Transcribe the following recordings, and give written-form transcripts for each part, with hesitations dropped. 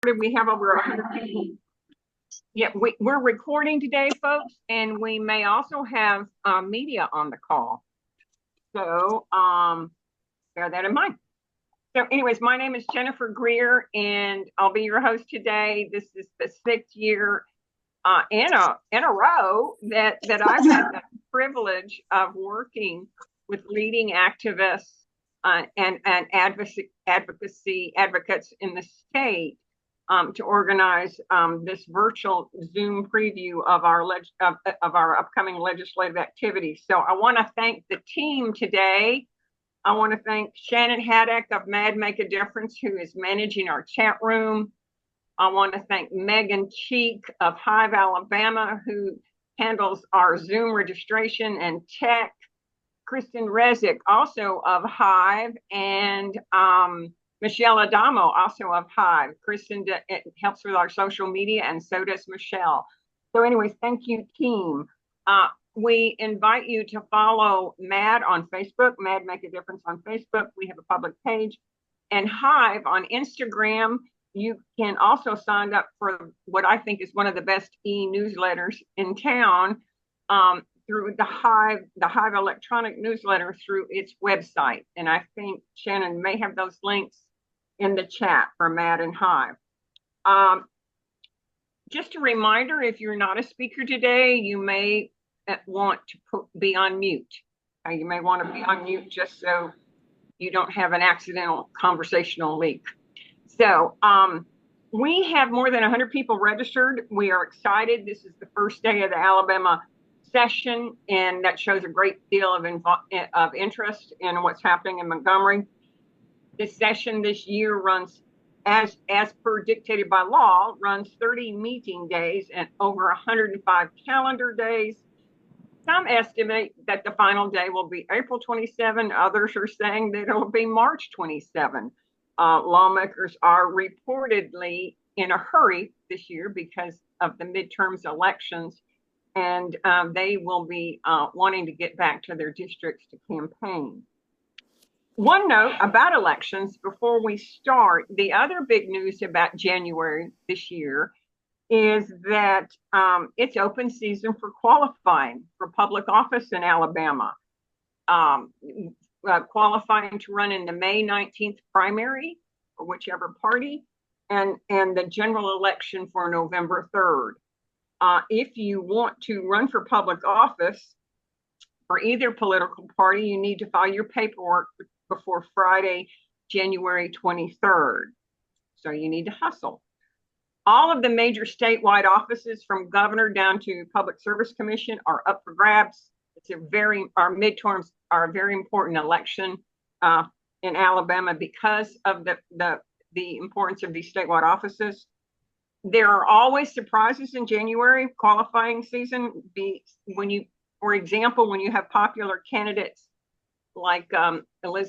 We have over 100 people. Yeah, we're recording today, folks, and we may also have media on the call. So bear that in mind. So anyways, my name is Jennifer Greer, and I'll be your host today. This is the 6th year in a row that I've had the privilege of working with leading activists and advocates in the state to organize this virtual Zoom preview of our upcoming legislative activities. So I want to thank the team today. I want to thank Shannon Haddock of Mad Make a Difference, who is managing our chat room. I want to thank Megan Cheek of HIVE, Alabama, who handles our Zoom registration and tech. Kristen Rezick, also of HIVE, and Michelle Adamo, also of HIVE. Kristen helps with our social media, and so does Michelle. So anyways, thank you, team. We invite you to follow MAD on Facebook, MAD Make a Difference on Facebook. We have a public page. And HIVE on Instagram. You can also sign up for what I think is one of the best e-newsletters in town through the HIVE electronic newsletter through its website. And I think Shannon may have those links in the chat for MAD and HIVE. Just a reminder, if you're not a speaker today, you may want to be on mute. You may want to be on mute just so you don't have an accidental conversational leak. So we have more than 100 people registered. We are excited. This is the first day of the Alabama session, and that shows a great deal of interest in what's happening in Montgomery. This session this year runs, as per dictated by law, runs 30 meeting days and over 105 calendar days. Some estimate that the final day will be April 27. Others are saying that it will be March 27. Lawmakers are reportedly in a hurry this year because of the midterms elections, and they will be wanting to get back to their districts to campaign. One note about elections before we start, the other big news about January this year is that it's open season for qualifying for public office in Alabama. Qualifying to run in the May 19th primary for whichever party, and the general election for November 3rd. If you want to run for public office for either political party, you need to file your paperwork before Friday, January 23rd. So you need to hustle. All of the major statewide offices from governor down to public service commission are up for grabs. Our midterms are a very important election in Alabama because of the importance of these statewide offices. There are always surprises in January qualifying season. For example, when you have popular candidates like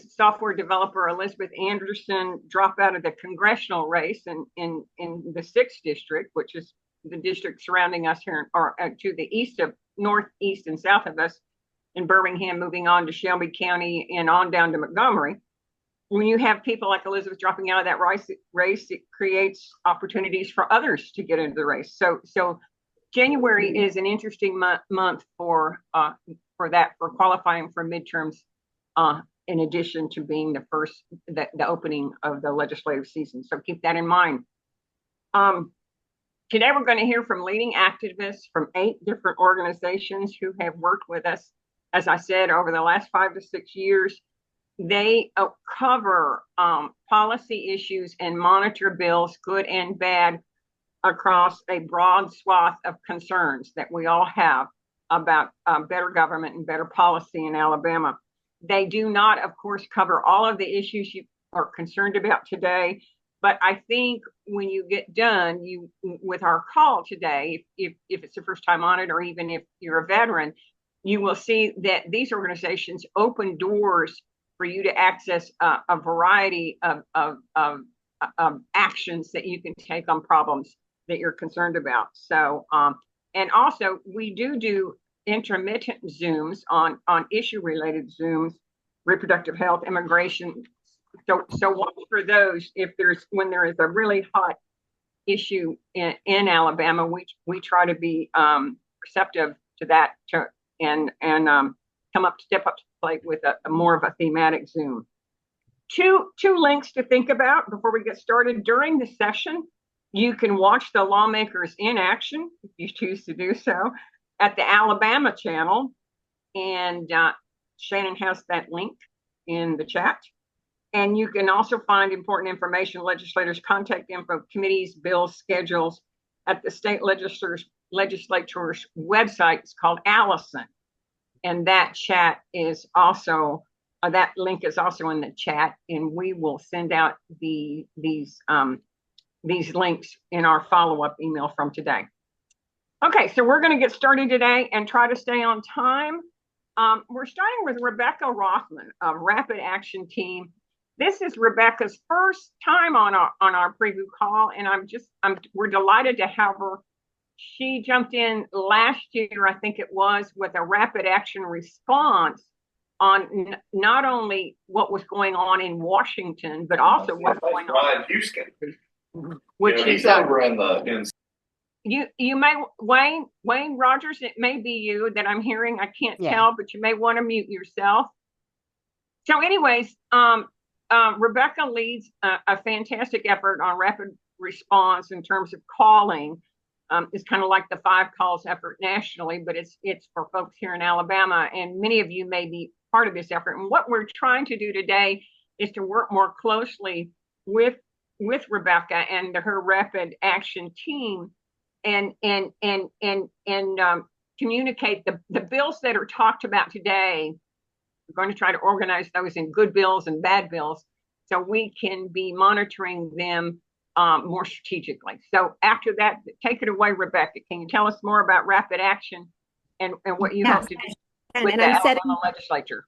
software developer Elizabeth Anderson drop out of the congressional race in the 6th district, which is the district surrounding us here, or to the northeast and south of us in Birmingham, moving on to Shelby County and on down to Montgomery. When you have people like Elizabeth dropping out of that race, it creates opportunities for others to get into the race. So January is an interesting month for qualifying for midterms, in addition to being the opening of the legislative season. So keep that in mind. Today we're going to hear from leading activists from 8 different organizations who have worked with us, as I said, over the last 5 to 6 years. They cover policy issues and monitor bills, good and bad, across a broad swath of concerns that we all have about better government and better policy in Alabama. They do not, of course, cover all of the issues you are concerned about today. But I think when you get done with our call today, if it's the first time on it, or even if you're a veteran, you will see that these organizations open doors for you to access a variety of actions that you can take on problems that you're concerned about. So, and also we do intermittent Zooms on issue-related Zooms, reproductive health, immigration. So watch for those when there is a really hot issue in Alabama, we try to be receptive to that and step up to the plate with a more of a thematic Zoom. Two links to think about before we get started. During the session, you can watch the lawmakers in action, if you choose to do so, at the Alabama channel. And Shannon has that link in the chat. And you can also find important information, legislators' contact info, committees, bills, schedules at the state legislature's website. It's called Allison. And that chat is also, that link is also in the chat. And we will send out these links in our follow-up email from today. Okay, so we're going to get started today and try to stay on time. We're starting with Rebecca Rothman of Rapid Action Team. This is Rebecca's first time on our preview call, and we're delighted to have her. She jumped in last year, I think it was, with a rapid action response on not only what was going on in Washington, but also what's going on in Houston, which is over in the. You may Wayne Rogers. It may be you that I'm hearing. I can't tell, but you may want to mute yourself. So, anyways, Rebecca leads a fantastic effort on rapid response in terms of calling. It's kind of like the 5 calls effort nationally, but it's for folks here in Alabama, and many of you may be part of this effort. And what we're trying to do today is to work more closely with Rebecca and her rapid action team, and communicate the bills that are talked about today. We're going to try to organize those in good bills and bad bills so we can be monitoring them more strategically. So after that, take it away, Rebecca. Can you tell us more about rapid action and what you hope to do with the Alabama legislature?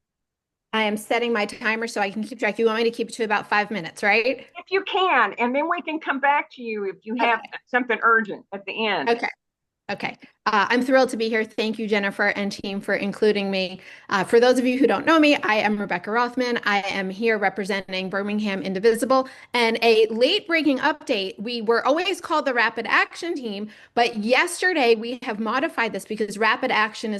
I am setting my timer so I can keep track. You want me to keep it to about 5 minutes, right? If you can, and then we can come back to you if you have something urgent at the end. Okay. I'm thrilled to be here. Thank you, Jennifer and team, for including me. For those of you who don't know me, I am Rebecca Rothman. I am here representing Birmingham Indivisible. And a late-breaking update, we were always called the Rapid Action Team, but yesterday we have modified this because Rapid Response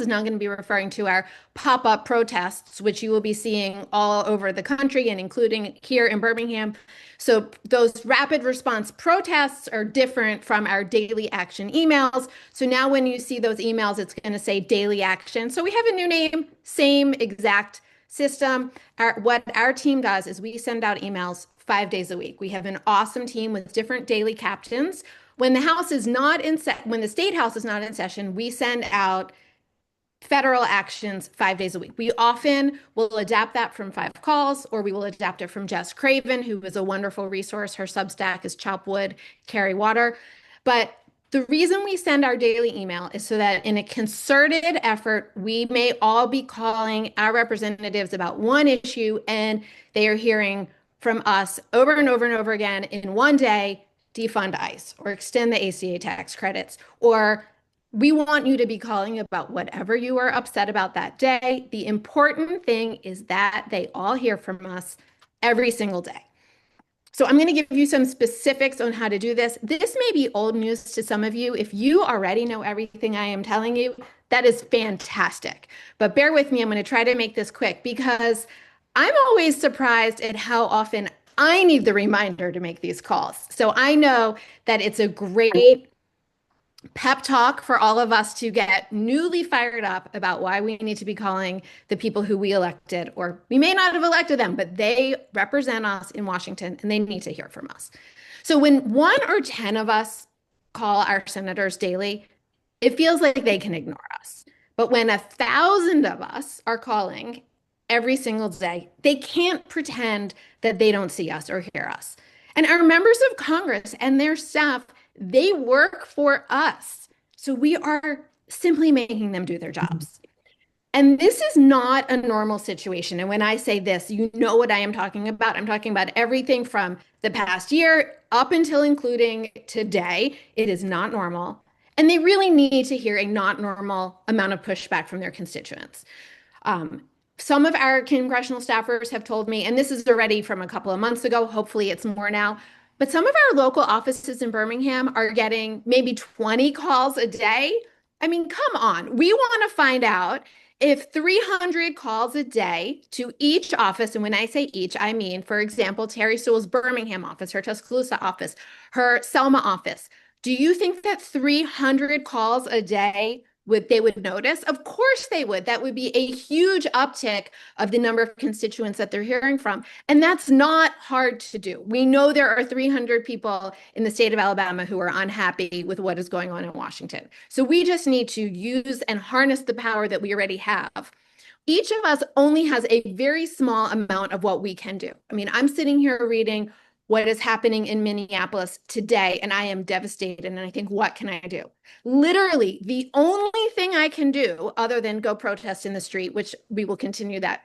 is now going to be referring to our pop-up protests, which you will be seeing all over the country and including here in Birmingham. So those rapid response protests are different from our daily action emails. So now when you see those emails, it's going to say daily action. So we have a new name, same exact system. What our team does is we send out emails 5 days a week. We have an awesome team with different daily captains. When the House is not in when the State House is not in session, we send out federal actions 5 days a week. We often will adapt that from 5 calls, or we will adapt it from Jess Craven, who is a wonderful resource. Her Substack is Chop Wood, Carry Water. But the reason we send our daily email is so that in a concerted effort, we may all be calling our representatives about one issue, and they are hearing from us over and over and over again in one day, defund ICE, or extend the ACA tax credits, or we want you to be calling about whatever you are upset about that day. The important thing is that they all hear from us every single day. So I'm going to give you some specifics on how to do this. This may be old news to some of you. If you already know everything I am telling you, that is fantastic. But bear with me. I'm going to try to make this quick because I'm always surprised at how often I need the reminder to make these calls. So I know that it's a great pep talk for all of us to get newly fired up about why we need to be calling the people who we elected, or we may not have elected them, but they represent us in Washington and they need to hear from us. So when 1 or 10 of us call our senators daily, it feels like they can ignore us. But when 1,000 of us are calling every single day, they can't pretend that they don't see us or hear us. And our members of Congress and their staff, they work for us. So we are simply making them do their jobs. And this is not a normal situation. And when I say this, you know what I am talking about. I'm talking about everything from the past year up until including today. It is not normal. And they really need to hear a not normal amount of pushback from their constituents. Some of our congressional staffers have told me, and this is already from a couple of months ago, hopefully it's more now, But some of our local offices in Birmingham are getting maybe 20 calls a day. I mean, come on. We want to find out if 300 calls a day to each office, and when I say each, I mean, for example, Terry Sewell's Birmingham office, her Tuscaloosa office, her Selma office. Do you think that 300 calls a day they would notice? Of course they would. That would be a huge uptick of the number of constituents that they're hearing from. And that's not hard to do. We know there are 300 people in the state of Alabama who are unhappy with what is going on in Washington. So we just need to use and harness the power that we already have. Each of us only has a very small amount of what we can do. I mean, I'm sitting here reading what is happening in Minneapolis today, and I am devastated. And I think, what can I do? Literally, the only thing I can do other than go protest in the street, which we will continue that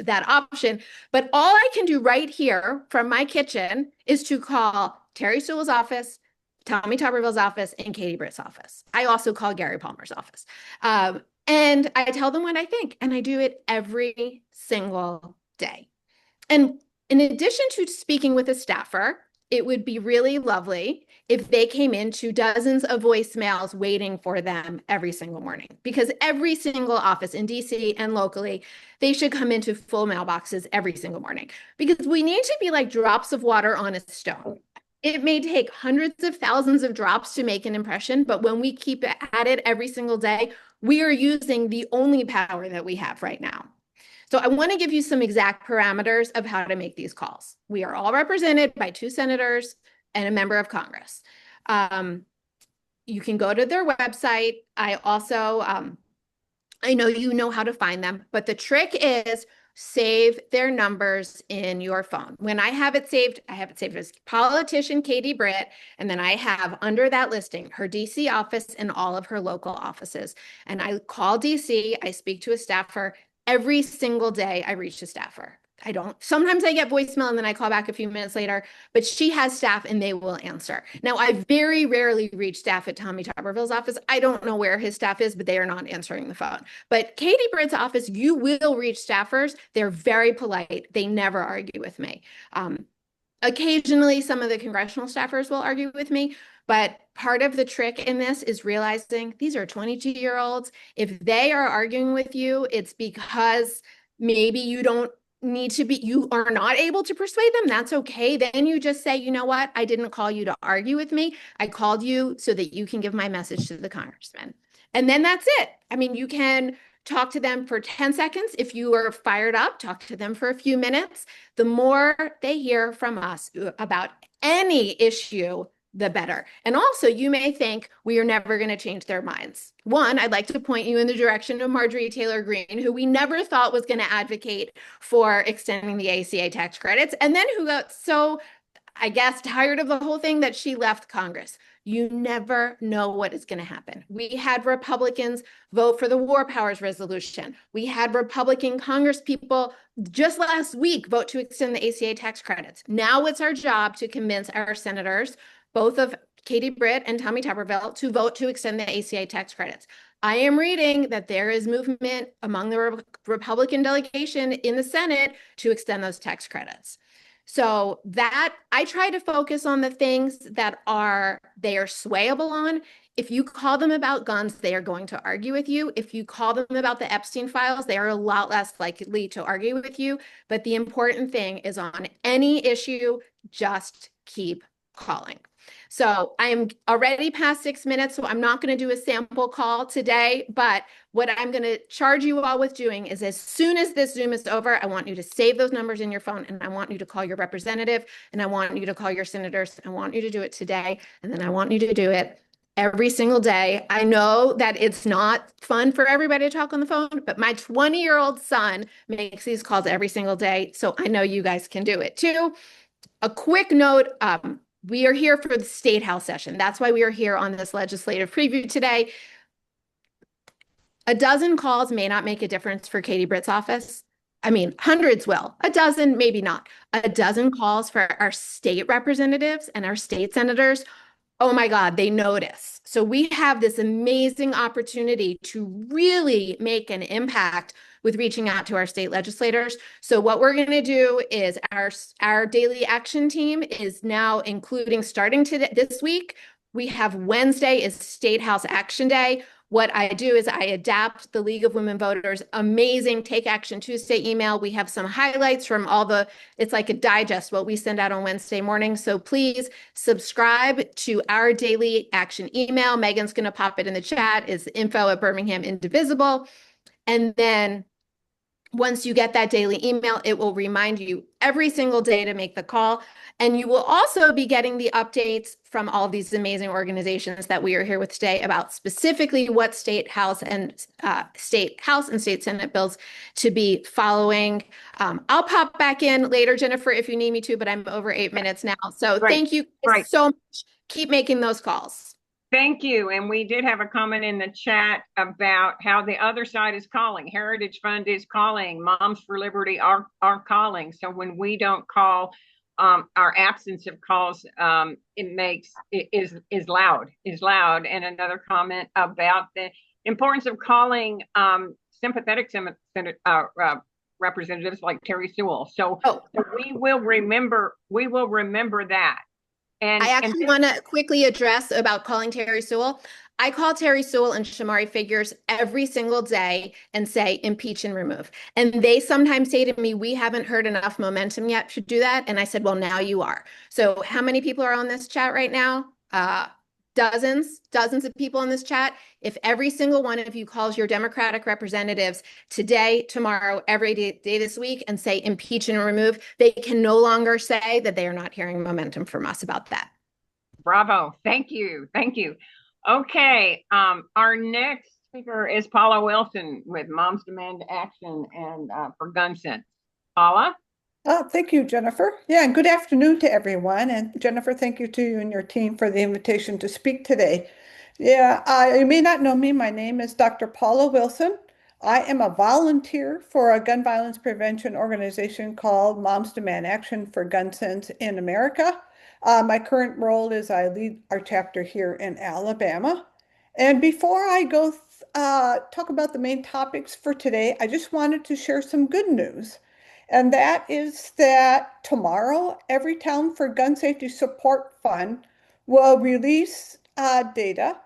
option. But all I can do right here from my kitchen is to call Terry Sewell's office, Tommy Tuberville's office, and Katie Britt's office. I also call Gary Palmer's office. And I tell them what I think, and I do it every single day. And in addition to speaking with a staffer, it would be really lovely if they came into dozens of voicemails waiting for them every single morning, because every single office in DC and locally, they should come into full mailboxes every single morning, because we need to be like drops of water on a stone. It may take hundreds of thousands of drops to make an impression, but when we keep at it every single day, we are using the only power that we have right now. So I want to give you some exact parameters of how to make these calls. We are all represented by 2 senators and a member of Congress. You can go to their website. I also, I know you know how to find them, but the trick is save their numbers in your phone. When I have it saved as politician Katie Britt, and then I have under that listing her DC office and all of her local offices. And I call DC, I speak to a staffer. Every single day I reach a staffer. Sometimes I get voicemail and then I call back a few minutes later, but she has staff and they will answer. Now, I very rarely reach staff at Tommy Tuberville's office. I don't know where his staff is, but they are not answering the phone. But Katie Britt's office, you will reach staffers. They're very polite. They never argue with me. Occasionally, some of the congressional staffers will argue with me, but part of the trick in this is realizing these are 22-year-olds. If they are arguing with you, it's because maybe you are not able to persuade them. That's okay. Then you just say, you know what? I didn't call you to argue with me. I called you so that you can give my message to the congressman. And then that's it. I mean, you can talk to them for 10 seconds. If you are fired up, talk to them for a few minutes. The more they hear from us about any issue, the better. And also, you may think we are never going to change their minds. One, I'd like to point you in the direction of Marjorie Taylor Greene, who we never thought was going to advocate for extending the ACA tax credits, and then who got so, I guess, tired of the whole thing that she left Congress. You never know what is going to happen. We had Republicans vote for the War Powers Resolution. We had Republican Congresspeople just last week vote to extend the ACA tax credits. Now it's our job to convince our senators, both of Katie Britt and Tommy Tuberville, to vote to extend the ACA tax credits. I am reading that there is movement among the Republican delegation in the Senate to extend those tax credits. So that I try to focus on the things that they are swayable on. If you call them about guns, they are going to argue with you. If you call them about the Epstein files, they are a lot less likely to argue with you. But the important thing is, on any issue, just keep calling. So I am already past 6 minutes, so I'm not going to do a sample call today, but what I'm going to charge you all with doing is, as soon as this Zoom is over, I want you to save those numbers in your phone, and I want you to call your representative, and I want you to call your senators. I want you to do it today, and then I want you to do it every single day. I know that it's not fun for everybody to talk on the phone, but my 20-year-old son makes these calls every single day, so I know you guys can do it too. A quick note, we are here for the State House session. That's why we are here on this legislative preview today. A dozen calls may not make a difference for Katie Britt's office. I mean, hundreds will. A dozen, maybe not. A dozen calls for our state representatives and our state senators Oh my God, they notice. So we have this amazing opportunity to really make an impact with reaching out to our state legislators. So what we're going to do is our daily action team is now including starting today this week. We have Wednesday is State House Action Day. What I do is I adapt the League of Women Voters amazing Take Action Tuesday email. We have some highlights from it's like a digest, what we send out on Wednesday morning. So please subscribe to our daily action email. Megan's going to pop it in the chat. Is info@Birmingham Indivisible. And then once you get that daily email, it will remind you every single day to make the call. And you will also be getting the updates from all of these amazing organizations that we are here with today about specifically what state house and state Senate bills to be following. I'll pop back in later, Jennifer, if you need me to, but I'm over 8 minutes now. So Right. thank you Right. so much. Keep making those calls. Thank you. And we did have a comment in the chat about how the other side is calling. Heritage Fund is calling. Moms for Liberty are calling. So when we don't call, our absence of calls, is loud. And another comment about the importance of calling sympathetic representatives like Terry Sewell. So we will remember that. And I actually want to quickly address about calling Terry Sewell. I call Terry Sewell and Shamari Figures every single day and say, impeach and remove. And they sometimes say to me, we haven't heard enough momentum yet to do that. And I said, well, now you are. So how many people are on this chat right now? Dozens of people in this chat. If every single one of you calls your Democratic representatives today, tomorrow, every day this week and say impeach and remove, they can no longer say that they are not hearing momentum from us about that. Bravo. Thank you. Okay. Our next speaker is Paula Wilson with Moms Demand Action and for Gun Sense. Paula? Thank you, Jennifer. Yeah, and good afternoon to everyone. And Jennifer, thank you to you and your team for the invitation to speak today. Yeah, you may not know me. My name is Dr. Paula Wilson. I am a volunteer for a gun violence prevention organization called Moms Demand Action for Gun Sense in America. My current role is I lead our chapter here in Alabama. And before I go talk about the main topics for today, I just wanted to share some good news. And that is that tomorrow, Everytown for Gun Safety Support Fund will release data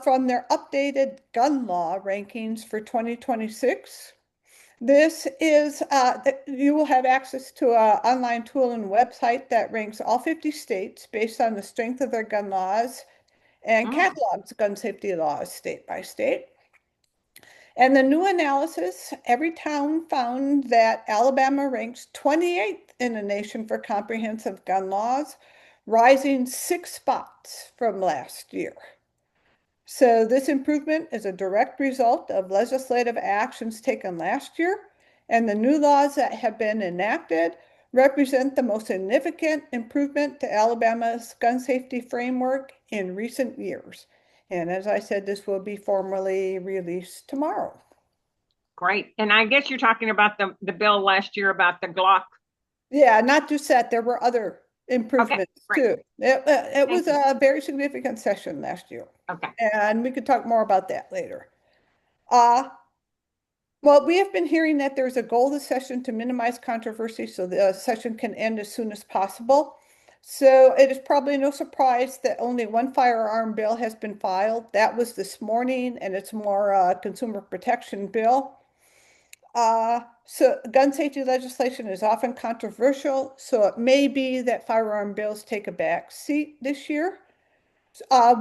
from their updated gun law rankings for 2026. This is, you will have access to an online tool and website that ranks all 50 states based on the strength of their gun laws and catalogs gun safety laws state by state. And the new analysis, Everytown found that Alabama ranks 28th in the nation for comprehensive gun laws, rising 6 spots from last year. So this improvement is a direct result of legislative actions taken last year, and the new laws that have been enacted represent the most significant improvement to Alabama's gun safety framework in recent years. And as I said, this will be formally released tomorrow. Great. And I guess you're talking about the bill last year about the Glock. Yeah, not just that. There were other improvements too. It was a very significant session last year. Okay. And we could talk more about that later. Well, we have been hearing that there's a goal this session to minimize controversy so the session can end as soon as possible. So it is probably no surprise that only one firearm bill has been filed. That was this morning, and it's more consumer protection bill. So gun safety legislation is often controversial, so it may be that firearm bills take a back seat this year.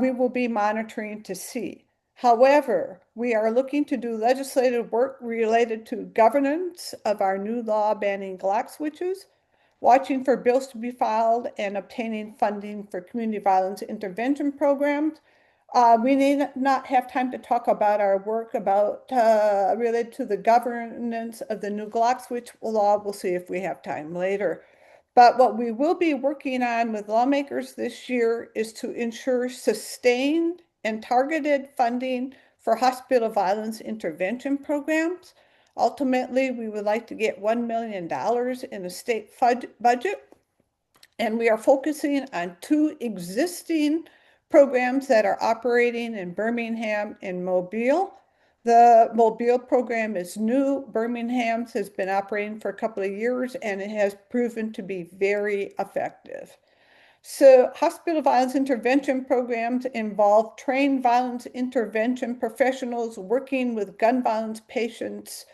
We will be monitoring to see. However, we are looking to do legislative work related to governance of our new law banning Glock switches, watching for bills to be filed, and obtaining funding for community violence intervention programs. We need not have time to talk about our work about related to the governance of the new Glock switch law. We'll see if we have time later. But what we will be working on with lawmakers this year is to ensure sustained and targeted funding for hospital violence intervention programs. Ultimately, we would like to get $1 million in the state budget, and we are focusing on 2 existing programs that are operating in Birmingham and Mobile. The Mobile program is new. Birmingham's has been operating for a couple of years, and it has proven to be very effective. So hospital violence intervention programs involve trained violence intervention professionals working with gun violence patients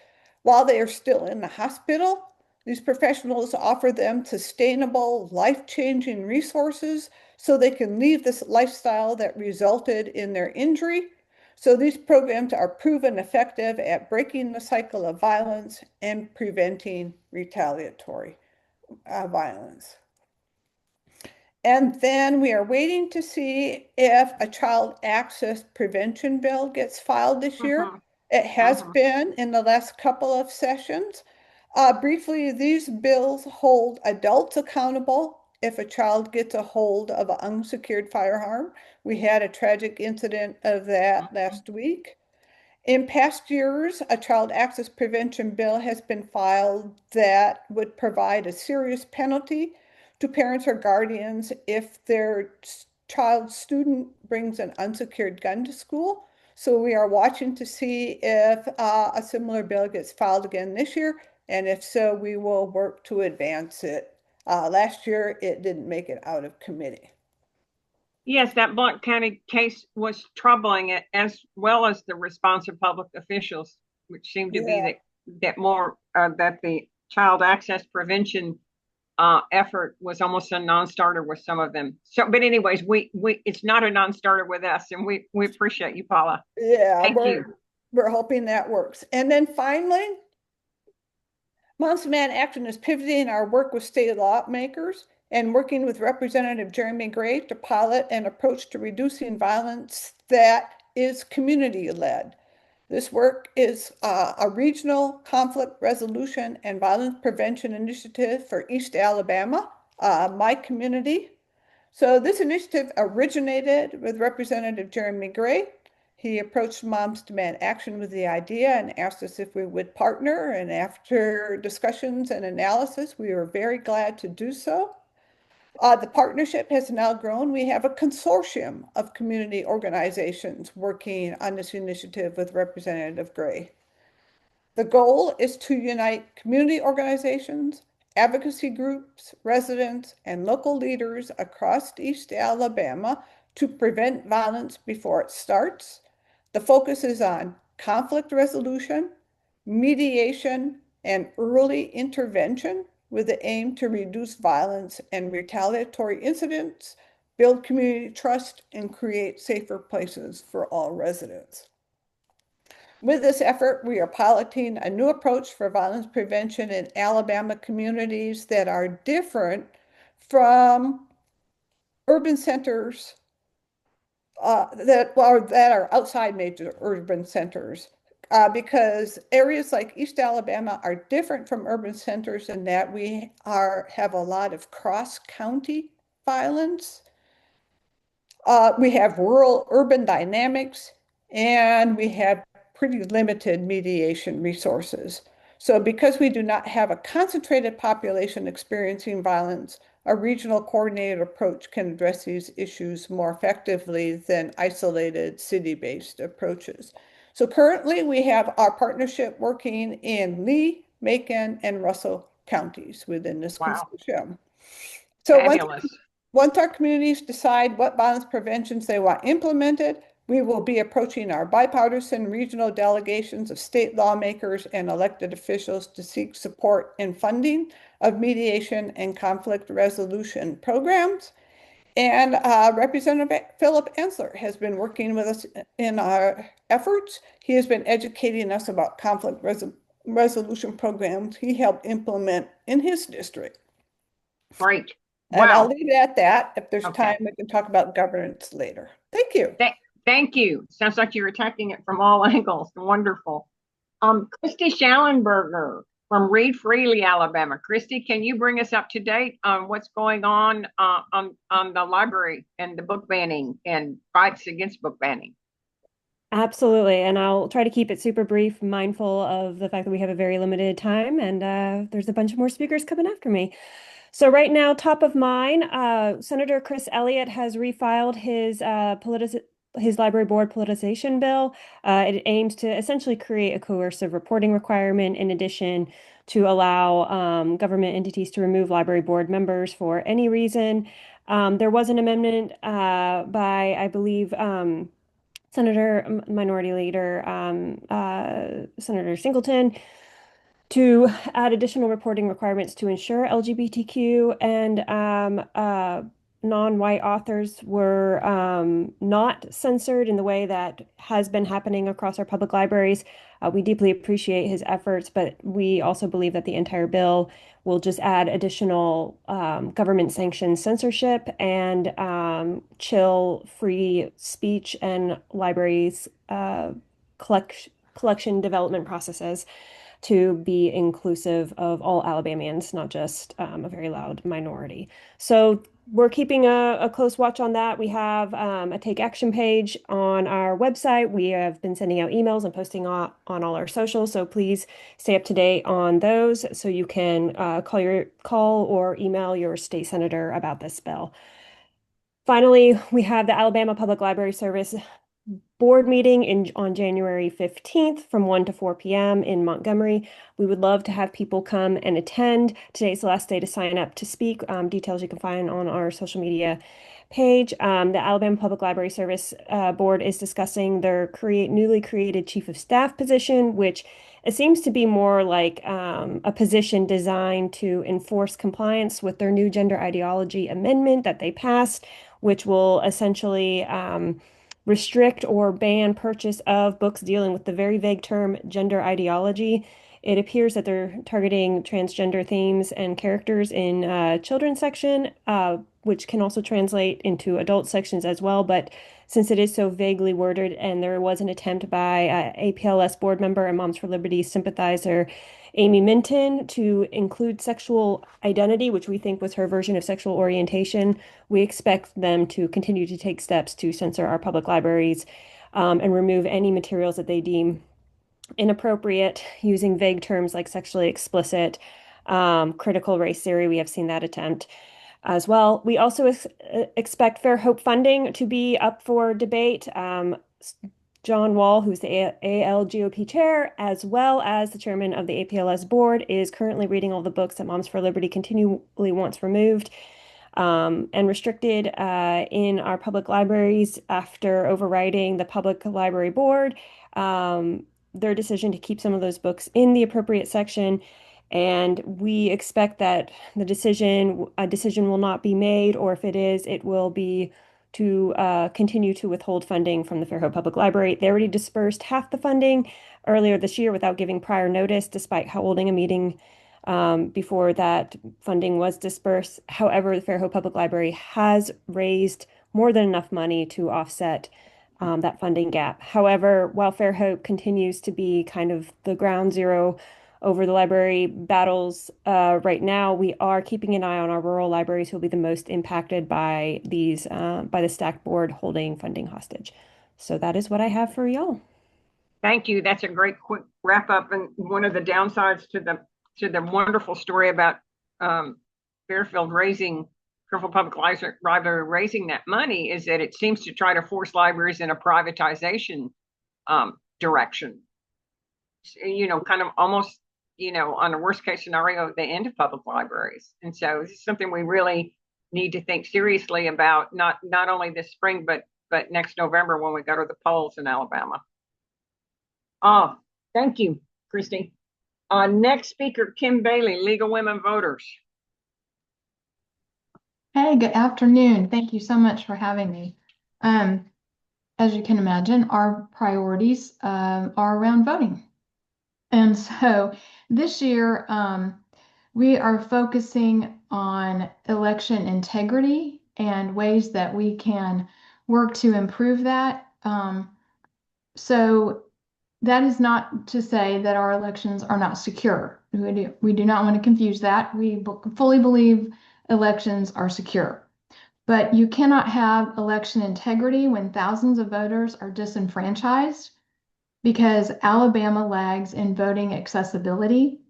while they are still in the hospital. These professionals offer them sustainable, life-changing resources so they can leave this lifestyle that resulted in their injury. So these programs are proven effective at breaking the cycle of violence and preventing retaliatory violence. And then we are waiting to see if a child access prevention bill gets filed this year. It has been in the last couple of sessions. Briefly, these bills hold adults accountable if a child gets a hold of an unsecured firearm. We had a tragic incident of that last week. In past years, a child access prevention bill has been filed that would provide a serious penalty to parents or guardians if their child's student brings an unsecured gun to school. So we are watching to see if a similar bill gets filed again this year, and if so, we will work to advance it. Last year, it didn't make it out of committee. Yes, that Blount County case was troubling, it as well as the response of public officials, which seemed to be that the child access prevention effort was almost a non-starter with some of them. So, but anyways, we it's not a non-starter with us, and we appreciate you, Paula. Yeah, Thank you. We're hoping that works. And then finally, Moms Demand Action is pivoting our work with state lawmakers and working with Representative Jeremy Gray to pilot an approach to reducing violence that is community-led. This work is a regional conflict resolution and violence prevention initiative for East Alabama, my community. So this initiative originated with Representative Jeremy Gray. He approached Moms Demand Action with the idea and asked us if we would partner. And after discussions and analysis, we were very glad to do so. The partnership has now grown. We have a consortium of community organizations working on this initiative with Representative Gray. The goal is to unite community organizations, advocacy groups, residents, and local leaders across East Alabama to prevent violence before it starts. The focus is on conflict resolution, mediation, and early intervention with the aim to reduce violence and retaliatory incidents, build community trust, and create safer places for all residents. With this effort, we are piloting a new approach for violence prevention in Alabama communities that are different from urban centers that are outside major urban centers. Because areas like East Alabama are different from urban centers in that we have a lot of cross-county violence. We have rural-urban dynamics, and we have pretty limited mediation resources. So because we do not have a concentrated population experiencing violence, a regional coordinated approach can address these issues more effectively than isolated city-based approaches. So currently we have our partnership working in Lee, Macon, and Russell counties within this consortium. So once our communities decide what violence preventions they want implemented, we will be approaching our bipartisan regional delegations of state lawmakers and elected officials to seek support and funding of mediation and conflict resolution programs. And Representative Philip Ensler has been working with us in our efforts. He has been educating us about conflict resolution programs he helped implement in his district. Great. Wow. And I'll leave it at that. If there's time, we can talk about governance later. Thank you. Thank you. Sounds like you're attacking it from all angles. Wonderful. Krysti Shallenberger from Read Freely, Alabama. Krysti, can you bring us up to date on what's going on the library and the book banning and fights against book banning? Absolutely. And I'll try to keep it super brief, mindful of the fact that we have a very limited time and there's a bunch of more speakers coming after me. So right now, top of mind, Senator Chris Elliott has refiled his library board politicization bill. It aims to essentially create a coercive reporting requirement in addition to allow government entities to remove library board members for any reason. There was an amendment by, I believe, Minority Leader Senator Singleton to add additional reporting requirements to ensure LGBTQ and non-white authors were not censored in the way that has been happening across our public libraries. We deeply appreciate his efforts, but we also believe that the entire bill will just add additional government-sanctioned censorship and chill free speech and libraries collection development processes to be inclusive of all Alabamians, not just a very loud minority. So we're keeping a close watch on that. We have a take action page on our website. We have been sending out emails and posting on all our socials. So please stay up to date on those so you can call or email your state senator about this bill. Finally, we have the Alabama Public Library Service board meeting on January 15th from 1 to 4 p.m. in Montgomery. We would love to have people come and attend. Today's the last day to sign up to speak. Details you can find on our social media page. The Alabama Public Library Service Board is discussing their newly created Chief of Staff position, which it seems to be more like a position designed to enforce compliance with their new gender ideology amendment that they passed, which will essentially restrict or ban purchase of books dealing with the very vague term gender ideology. It appears that they're targeting transgender themes and characters in children's section, which can also translate into adult sections as well. But since it is so vaguely worded, and there was an attempt by APLS board member and Moms for Liberty sympathizer Amy Minton to include sexual identity, which we think was her version of sexual orientation, we expect them to continue to take steps to censor our public libraries and remove any materials that they deem inappropriate, using vague terms like sexually explicit, critical race theory. We have seen that attempt as well. We also expect Fair Hope funding to be up for debate. John Wall, who's the ALGOP chair, as well as the chairman of the APLS board, is currently reading all the books that Moms for Liberty continually wants removed and restricted in our public libraries after overriding the public library board, their decision to keep some of those books in the appropriate section. And we expect that a decision will not be made, or if it is, it will be to continue to withhold funding from the Fairhope Public Library. They already dispersed half the funding earlier this year without giving prior notice, despite holding a meeting before that funding was dispersed. However, the Fairhope Public Library has raised more than enough money to offset that funding gap. However, while Fairhope continues to be kind of the ground zero over the library battles right now, we are keeping an eye on our rural libraries who will be the most impacted by by the stacked board holding funding hostage. So that is what I have for y'all. Thank you. That's a great quick wrap up. And one of the downsides to the wonderful story about Fairfield Public Library raising that money is that it seems to try to force libraries in a privatization direction. Kind of almost, on a worst case scenario, the end of public libraries. And so this is something we really need to think seriously about, not only this spring, but next November when we go to the polls in Alabama. Oh, thank you, Krysti. Next speaker, Kim Bailey, Legal Women Voters. Hey, good afternoon. Thank you so much for having me. As you can imagine, our priorities are around voting. And so this year, we are focusing on election integrity and ways that we can work to improve that. So that is not to say that our elections are not secure. We do not want to confuse that. We fully believe elections are secure. But you cannot have election integrity when thousands of voters are disenfranchised, because Alabama lags in voting accessibility.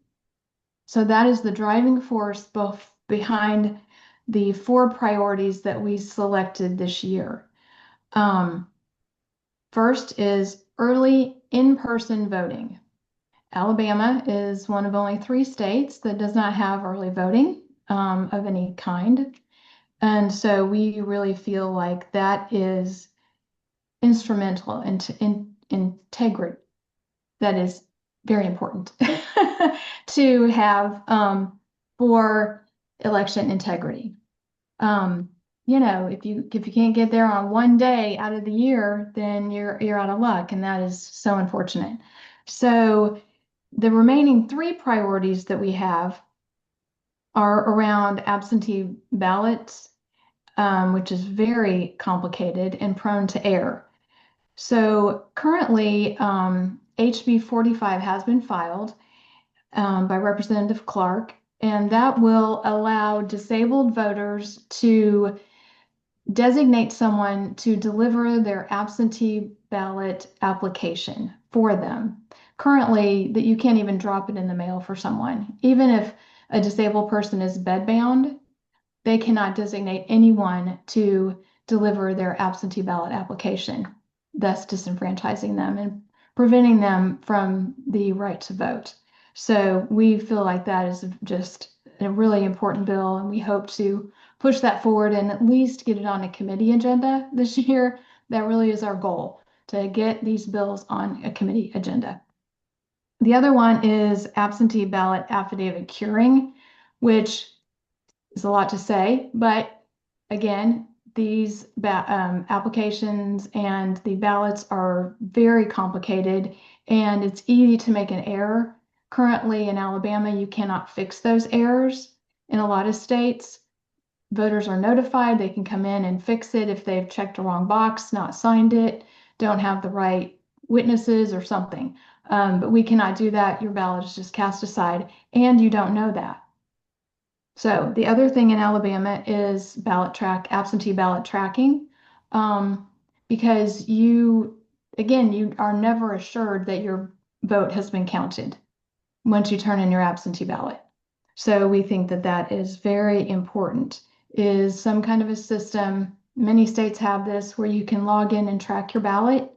So that is the driving force both behind the 4 priorities that we selected this year. First is early in-person voting. Alabama is one of only 3 states that does not have early voting of any kind. And so we really feel like that is instrumental in integrity. That is very important to have for election integrity. If you can't get there on one day out of the year, then you're out of luck, and that is so unfortunate. So the remaining 3 priorities that we have are around absentee ballots, which is very complicated and prone to error. So currently, HB 45 has been filed by Representative Clark, and that will allow disabled voters to designate someone to deliver their absentee ballot application for them. Currently, that you can't even drop it in the mail for someone. Even if a disabled person is bedbound, they cannot designate anyone to deliver their absentee ballot application, thus disenfranchising them and preventing them from the right to vote. So we feel like that is just a really important bill, and we hope to push that forward and at least get it on a committee agenda this year. That really is our goal, to get these bills on a committee agenda. The other one is absentee ballot affidavit curing, which is a lot to say, but again, these applications and the ballots are very complicated, and it's easy to make an error. Currently in Alabama, you cannot fix those errors. In a lot of states, voters are notified, they can come in and fix it if they've checked the wrong box, not signed it, don't have the right witnesses or something. But we cannot do that. Your ballot is just cast aside, and you don't know that. So the other thing in Alabama is absentee ballot tracking, because you are never assured that your vote has been counted once you turn in your absentee ballot. So we think that that is very important, is some kind of a system. Many states have this where you can log in and track your ballot,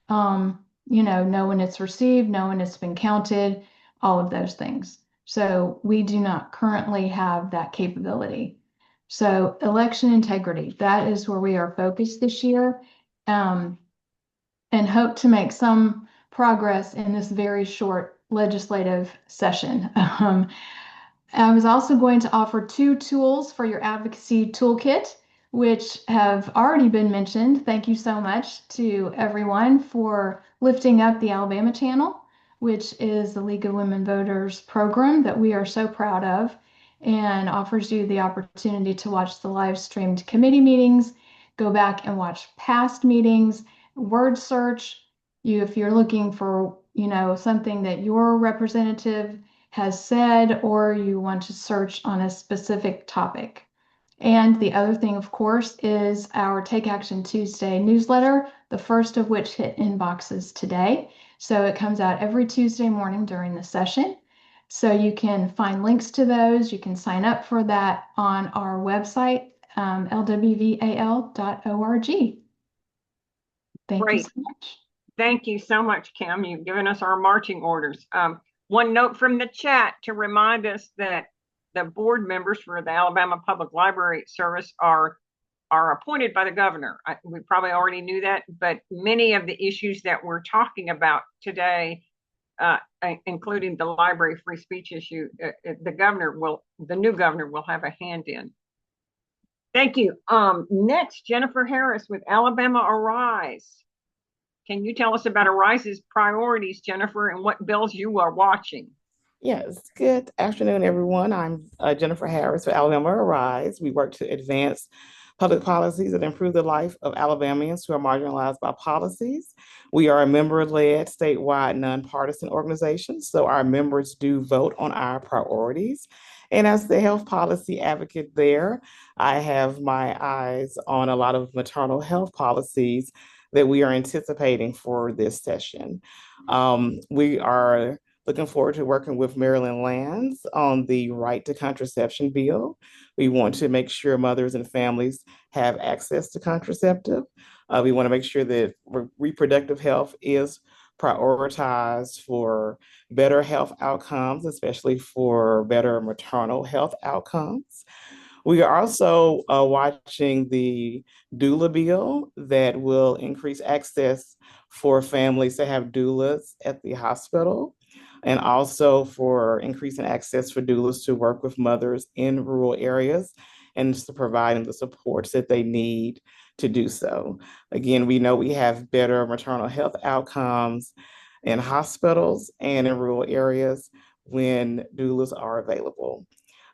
know when it's received, know when it's been counted, all of those things. So we do not currently have that capability. So election integrity, that is where we are focused this year, and hope to make some progress in this very short legislative session. I was also going to offer 2 tools for your advocacy toolkit, which have already been mentioned. Thank you so much to everyone for lifting up the Alabama channel, which is the League of Women Voters program that we are so proud of, and offers you the opportunity to watch the live streamed committee meetings, go back and watch past meetings, word search. If you're looking for, something that your representative has said, or you want to search on a specific topic. And the other thing, of course, is our Take Action Tuesday newsletter, the first of which hit inboxes today. So it comes out every Tuesday morning during the session. So you can find links to those. You can sign up for that on our website, lwval.org. Thank Great. you so much. Thank you so much, Kim. You've given us our marching orders. One note from the chat to remind us that the board members for the Alabama Public Library Service are appointed by the governor. We probably already knew that, but many of the issues that we're talking about today, including the library free speech issue, the new governor will have a hand in. Thank you. Next, Jennifer Harris with Alabama Arise. Can you tell us about Arise's priorities, Jennifer, and what bills you are watching? Yes, good afternoon, everyone. I'm Jennifer Harris with Alabama Arise. We work to advance public policies that improve the life of Alabamians who are marginalized by policies. We are a member-led, statewide, nonpartisan organization, so our members do vote on our priorities. And as the health policy advocate there, I have my eyes on a lot of maternal health policies that we are anticipating for this session. We are looking forward to working with Maryland Lands on the right to contraception bill. We want to make sure mothers and families have access to contraceptive. We want to make sure that reproductive health is prioritized for better health outcomes, especially for better maternal health outcomes. We are also watching the doula bill that will increase access for families to have doulas at the hospital, and also for increasing access for doulas to work with mothers in rural areas and to provide them the supports that they need to do so. Again, we know we have better maternal health outcomes in hospitals and in rural areas when doulas are available.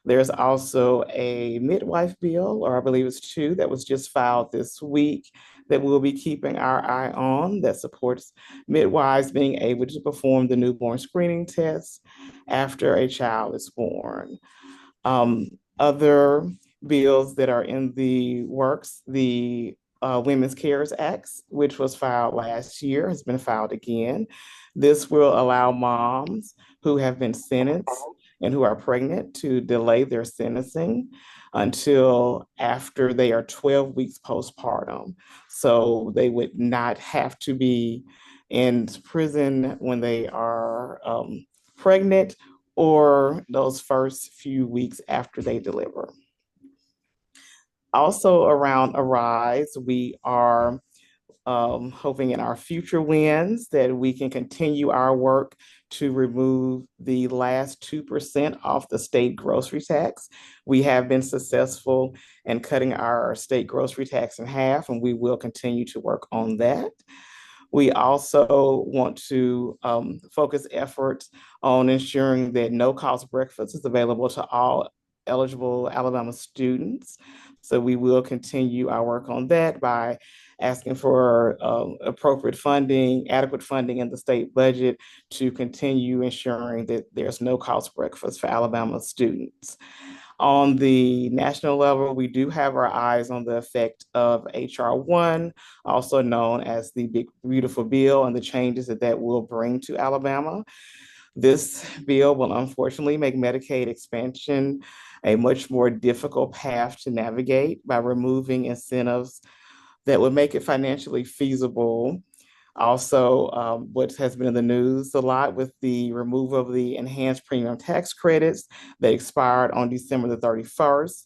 There's also a midwife bill, or I believe it's two, that was just filed this week that we'll be keeping our eye on, that supports midwives being able to perform the newborn screening test after a child is born. Other bills that are in the works, the Women's Cares Act, which was filed last year, has been filed again. This will allow moms who have been sentenced and who are pregnant to delay their sentencing until after they are 12 weeks postpartum. So they would not have to be in prison when they are pregnant or those first few weeks after they deliver. Also around Arise, we are hoping in our future wins that we can continue our work to remove the last 2% off the state grocery tax. We have been successful in cutting our state grocery tax in half, and we will continue to work on that. We also want to focus efforts on ensuring that no-cost breakfast is available to all eligible Alabama students. So we will continue our work on that by asking for appropriate funding, adequate funding in the state budget to continue ensuring that there's no cost breakfast for Alabama students. On the national level, we do have our eyes on the effect of HR 1, also known as the Big Beautiful Bill, and the changes that that will bring to Alabama. This bill will unfortunately make Medicaid expansion a much more difficult path to navigate by removing incentives that would make it financially feasible. Also, what has been in the news a lot with the removal of the enhanced premium tax credits that expired on December the 31st.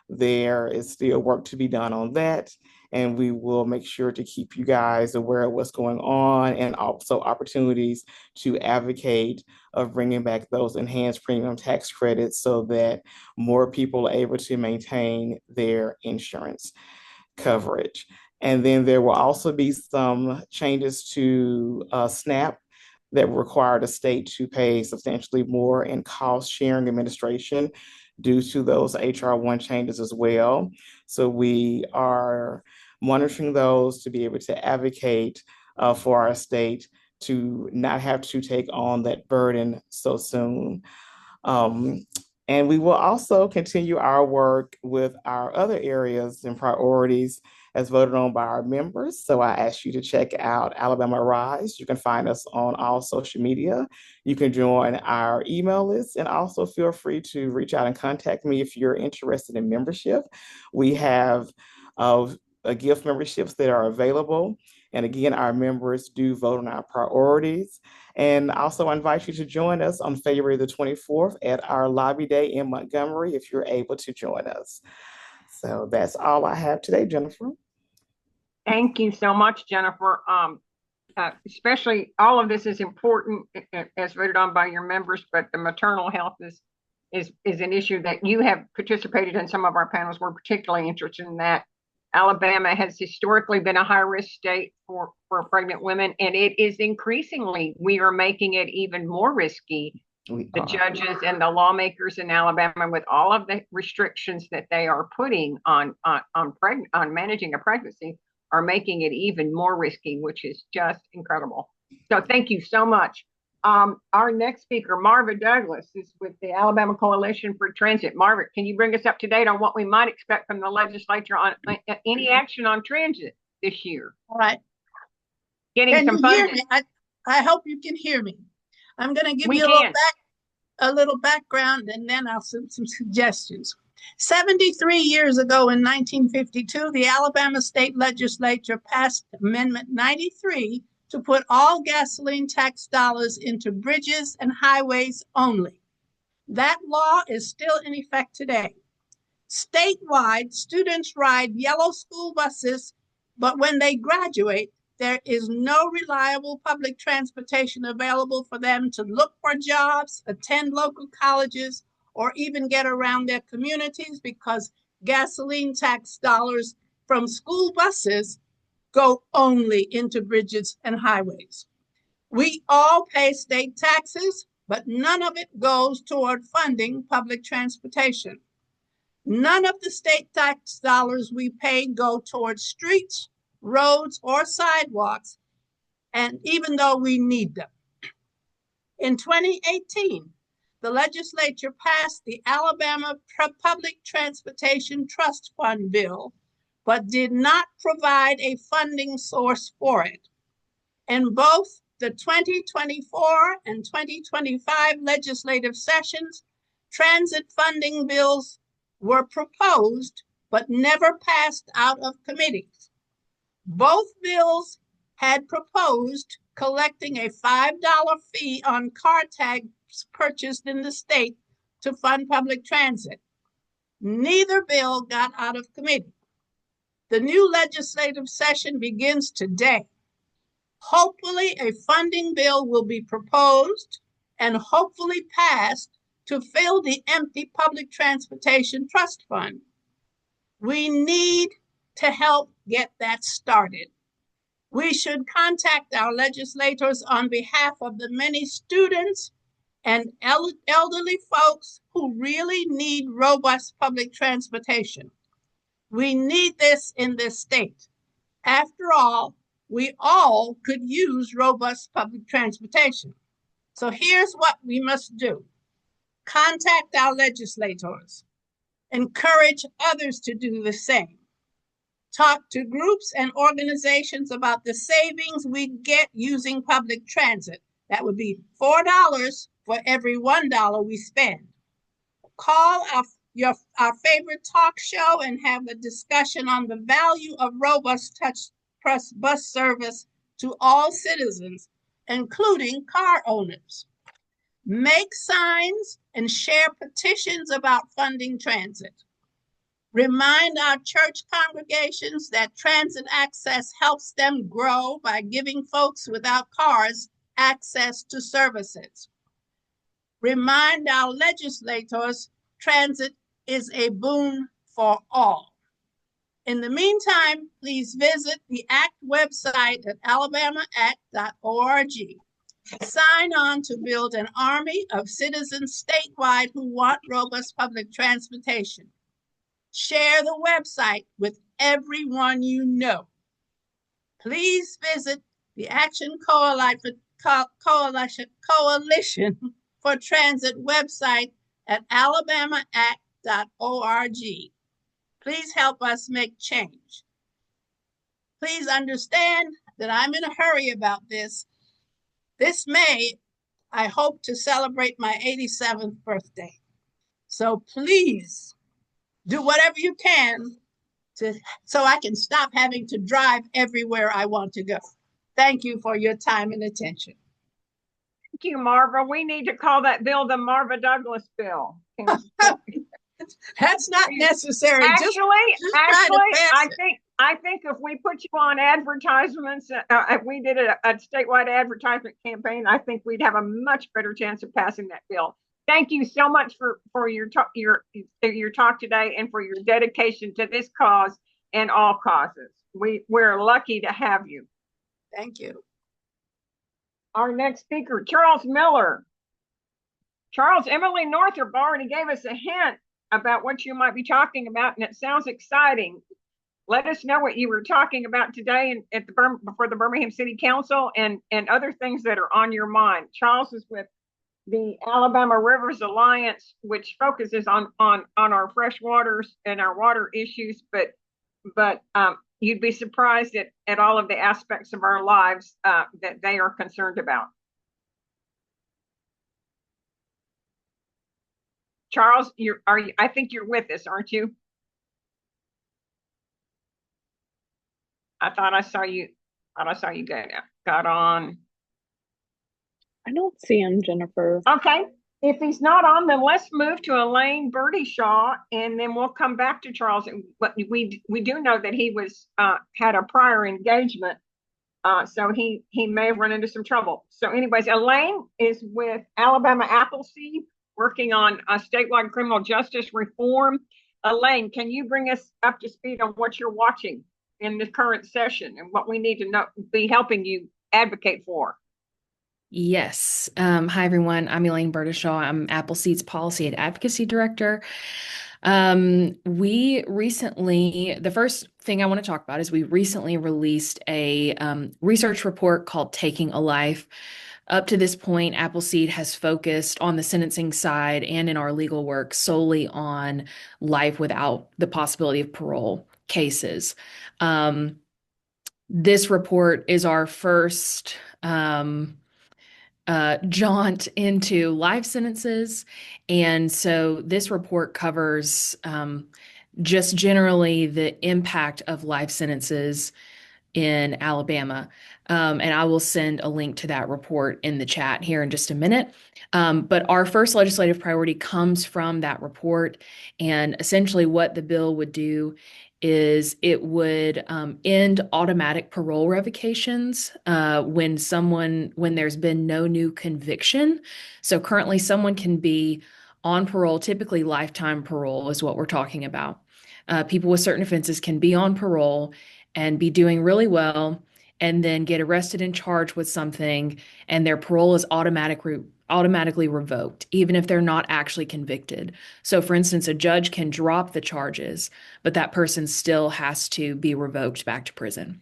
There is still work to be done on that, and we will make sure to keep you guys aware of what's going on, and also opportunities to advocate of bringing back those enhanced premium tax credits so that more people are able to maintain their insurance coverage. And then there will also be some changes to SNAP that require the state to pay substantially more in cost sharing administration due to those HR 1 changes as well. So we are monitoring those to be able to advocate for our state to not have to take on that burden so soon. And we will also continue our work with our other areas and priorities as voted on by our members. So I ask you to check out Alabama Rise. You can find us on all social media. You can join our email list, and also feel free to reach out and contact me if you're interested in membership. We have gift memberships that are available. And again, our members do vote on our priorities. And also I invite you to join us on February the 24th at our lobby day in Montgomery if you're able to join us. So that's all I have today, Jennifer. Thank you so much, Jennifer. Especially all of this is important as voted on by your members, but the maternal health is an issue that you have participated in some of our panels. We're particularly interested in that. Alabama has historically been a high-risk state for pregnant women, and it is increasingly, we are making it even more risky. The judges and the lawmakers in Alabama, with all of the restrictions that they are putting on managing a pregnancy, are making it even more risky, which is just incredible. So thank you so much. Our next speaker, Marva Douglas, is with the Alabama Coalition for Transit. Marva, can you bring us up to date on what we might expect from the legislature on any action on transit this year? All right. Getting some funding. I hope you can hear me. I'm going to give We you can. a little background, and then I'll some suggestions. 73 years ago in 1952, the Alabama State Legislature passed Amendment 93 to put all gasoline tax dollars into bridges and highways only. That law is still in effect today. Statewide, students ride yellow school buses, but when they graduate, there is no reliable public transportation available for them to look for jobs, attend local colleges, or even get around their communities because gasoline tax dollars from school buses go only into bridges and highways. We all pay state taxes, but none of it goes toward funding public transportation. None of the state tax dollars we pay go towards streets, roads, or sidewalks, and even though we need them. In 2018, the legislature passed the Alabama Public Transportation Trust Fund bill, but did not provide a funding source for it. In both the 2024 and 2025 legislative sessions, transit funding bills were proposed, but never passed out of committees. Both bills had proposed collecting a $5 fee on car tags purchased in the state to fund public transit. Neither bill got out of committee. The new legislative session begins today. Hopefully, a funding bill will be proposed and hopefully passed to fill the empty public transportation trust fund. We need to help get that started. We should contact our legislators on behalf of the many students and elderly folks who really need robust public transportation. We need this in this state. After all, we all could use robust public transportation. So here's what we must do. Contact our legislators. Encourage others to do the same. Talk to groups and organizations about the savings we get using public transit. That would be $4 for every $1 we spend. Call our favorite talk show and have a discussion on the value of robust bus service to all citizens, including car owners. Make signs and share petitions about funding transit. Remind our church congregations that transit access helps them grow by giving folks without cars access to services. Remind our legislators transit is a boon for all. In the meantime, please visit the ACT website at alabamaact.org. Sign on to build an army of citizens statewide who want robust public transportation. Share the website with everyone you know. Please visit the Action Coalition for Transit website at alabamaact.org. Please help us make change. Please understand that I'm in a hurry about this. This May, I hope to celebrate my 87th birthday. So please do whatever you can so I can stop having to drive everywhere I want to go. Thank you for your time and attention. Thank you, Marva. We need to call that bill the Marva Douglas bill. That's not necessary. Actually, I think if we put you on advertisements, if we did a statewide advertisement campaign, I think we'd have a much better chance of passing that bill. Thank you so much for your talk today and for your dedication to this cause and all causes. We're lucky to have you. Thank you. Our next speaker, Charles Miller. Charles, Emily Northrop already gave us a hint about what you might be talking about, and it sounds exciting. Let us know what you were talking about today before the Birmingham City Council and other things that are on your mind. Charles is with the Alabama Rivers Alliance, which focuses on our fresh waters and our water issues, but you'd be surprised at all of the aspects of our lives that they are concerned about. Charles, I think you're with us, aren't you? I thought I saw you. Got on. I don't see him, Jennifer. Okay. If he's not on, then let's move to Elaine Burdeshaw, and then we'll come back to Charles. But we do know that he was had a prior engagement, so he may have run into some trouble. So, anyways, Elaine is with Alabama Appleseed, working on statewide criminal justice reform. Elaine, can you bring us up to speed on what you're watching in the current session and what we need to be helping you advocate for? Yes. Hi, everyone. I'm Elaine Burdeshaw. I'm Appleseed's Policy and Advocacy Director. The first thing I want to talk about is we recently released a research report called Taking a Life. Up to this point, Appleseed has focused on the sentencing side and in our legal work solely on life without the possibility of parole cases. This report is our first jaunt into life sentences. And so this report covers just generally the impact of life sentences in Alabama. And I will send a link to that report in the chat here in just a minute. But our first legislative priority comes from that report. And essentially what the bill would do is it would end automatic parole revocations when there's been no new conviction. So currently someone can be on parole, typically lifetime parole is what we're talking about. People with certain offenses can be on parole and be doing really well and then get arrested and charged with something, and their parole is automatically revoked, even if they're not actually convicted. So for instance, a judge can drop the charges, but that person still has to be revoked back to prison.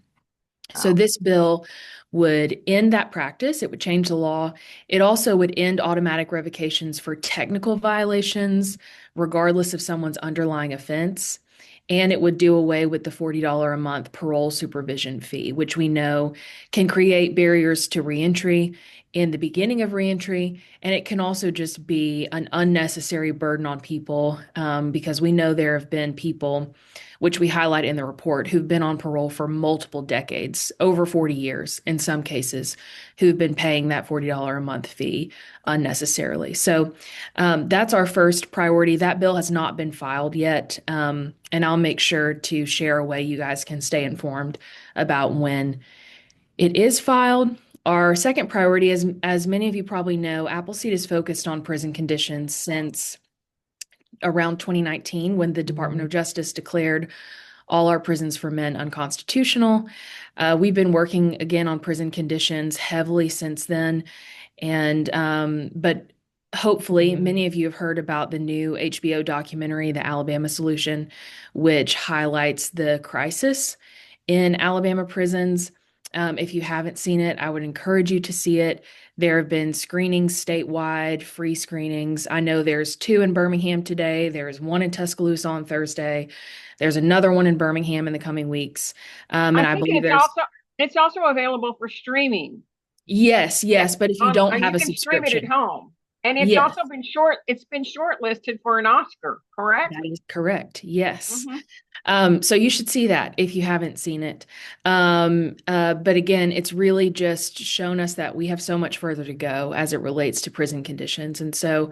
So this bill would end that practice. It would change the law. It also would end automatic revocations for technical violations, regardless of someone's underlying offense. And it would do away with the $40 a month parole supervision fee, which we know can create barriers to reentry in the beginning of reentry. And it can also just be an unnecessary burden on people because we know there have been people, which we highlight in the report, who've been on parole for multiple decades, over 40 years in some cases, who've been paying that $40 a month fee unnecessarily. So that's our first priority. That bill has not been filed yet, and I'll make sure to share a way you guys can stay informed about when it is filed. Our second priority is, as many of you probably know, Appleseed is focused on prison conditions since around 2019, when the Department of Justice declared all our prisons for men unconstitutional. We've been working again on prison conditions heavily since then. But hopefully many of you have heard about the new HBO documentary, The Alabama Solution, which highlights the crisis in Alabama prisons. If you haven't seen it, I would encourage you to see it. There have been screenings statewide, free screenings. I know there's 2 in Birmingham today. There's 1 in Tuscaloosa on Thursday. There's another one in Birmingham in the coming weeks. And I believe it's also available for streaming. Yes, but if you don't have a you can stream it subscription. at home. And it's also been shortlisted for an Oscar, correct? That is correct. Yes. So you should see that if you haven't seen it. But again, it's really just shown us that we have so much further to go as it relates to prison conditions. And so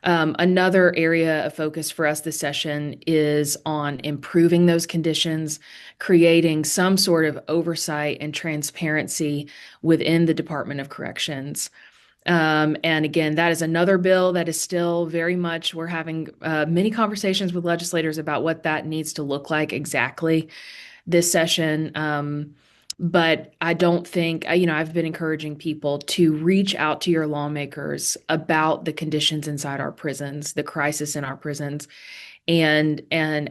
another area of focus for us this session is on improving those conditions, creating some sort of oversight and transparency within the Department of Corrections. And again, that is another bill that is still very much, we're having many conversations with legislators about what that needs to look like exactly this session. But I don't think, I've been encouraging people to reach out to your lawmakers about the conditions inside our prisons, the crisis in our prisons, and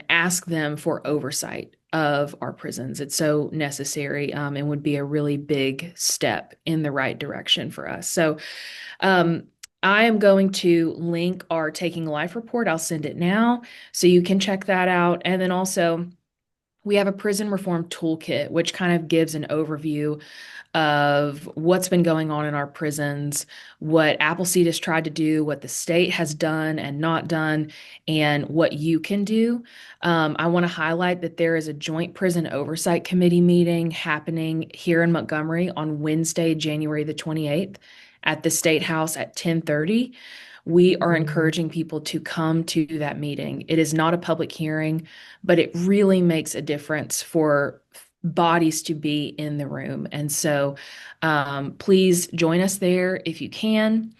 ask them for oversight of our prisons. It's so necessary and would be a really big step in the right direction for us. So I am going to link our Taking Life report. I'll send it now so you can check that out. And then also we have a prison reform toolkit, which kind of gives an overview of what's been going on in our prisons, what Appleseed has tried to do, what the state has done and not done, and what you can do. I want to highlight that there is a joint prison oversight committee meeting happening here in Montgomery on Wednesday, January the 28th at the State House at 10:30. We are encouraging people to come to that meeting. It is not a public hearing, but it really makes a difference for bodies to be in the room. And so please join us there if you can.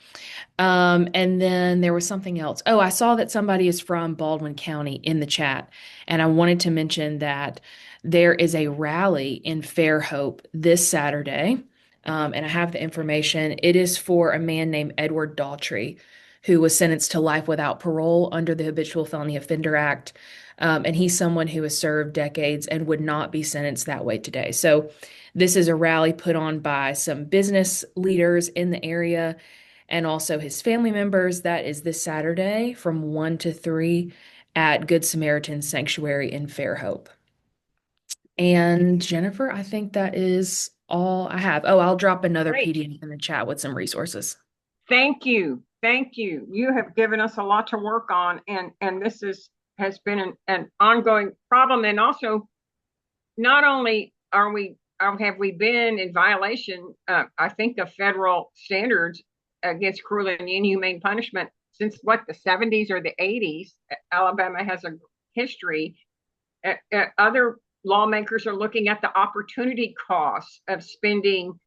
And then there was something else. Oh, I saw that somebody is from Baldwin County in the chat. And I wanted to mention that there is a rally in Fairhope this Saturday. And I have the information. It is for a man named Edward Daughtry, who was sentenced to life without parole under the Habitual Felony Offender Act. And he's someone who has served decades and would not be sentenced that way today. So this is a rally put on by some business leaders in the area and also his family members. That is this Saturday from 1 to 3 at Good Samaritan Sanctuary in Fairhope. And Jennifer, I think that is all I have. Oh, I'll drop another Great. PDF in the chat with some resources. Thank you. Thank you. You have given us a lot to work on, and this has been an ongoing problem. And also, not only have we been in violation, I think, of federal standards against cruel and inhumane punishment since the 70s or the 80s. Alabama has a history. Other lawmakers are looking at the opportunity costs of spending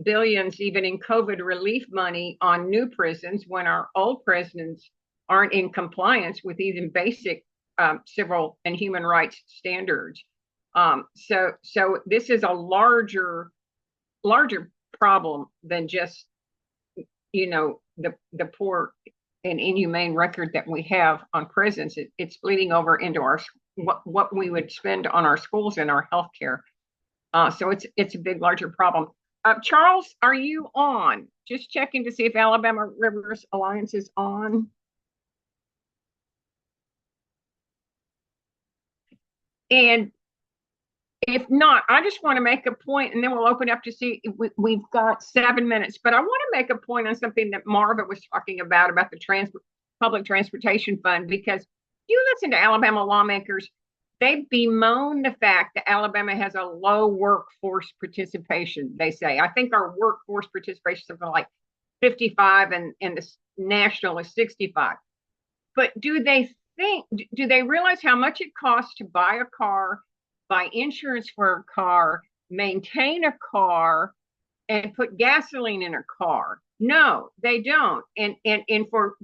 billions, even in COVID relief money, on new prisons when our old prisons aren't in compliance with even basic civil and human rights standards. So this is a larger problem than just, the poor and inhumane record that we have on prisons. It's bleeding over into what we would spend on our schools and our healthcare. So it's a big, larger problem. Charles, are you on? Just checking to see if Alabama Rivers Alliance is on. And if not, I just want to make a point, and then we'll open up to see if we've got 7 minutes. But I want to make a point on something that Marva was talking about the public transportation fund, because you listen to Alabama lawmakers, they bemoan the fact that Alabama has a low workforce participation. They say, I think our workforce participation is something like 55 and the national is 65. But do they realize how much it costs to buy a car, buy insurance for a car, maintain a car, and put gasoline in a car? No, they don't. And for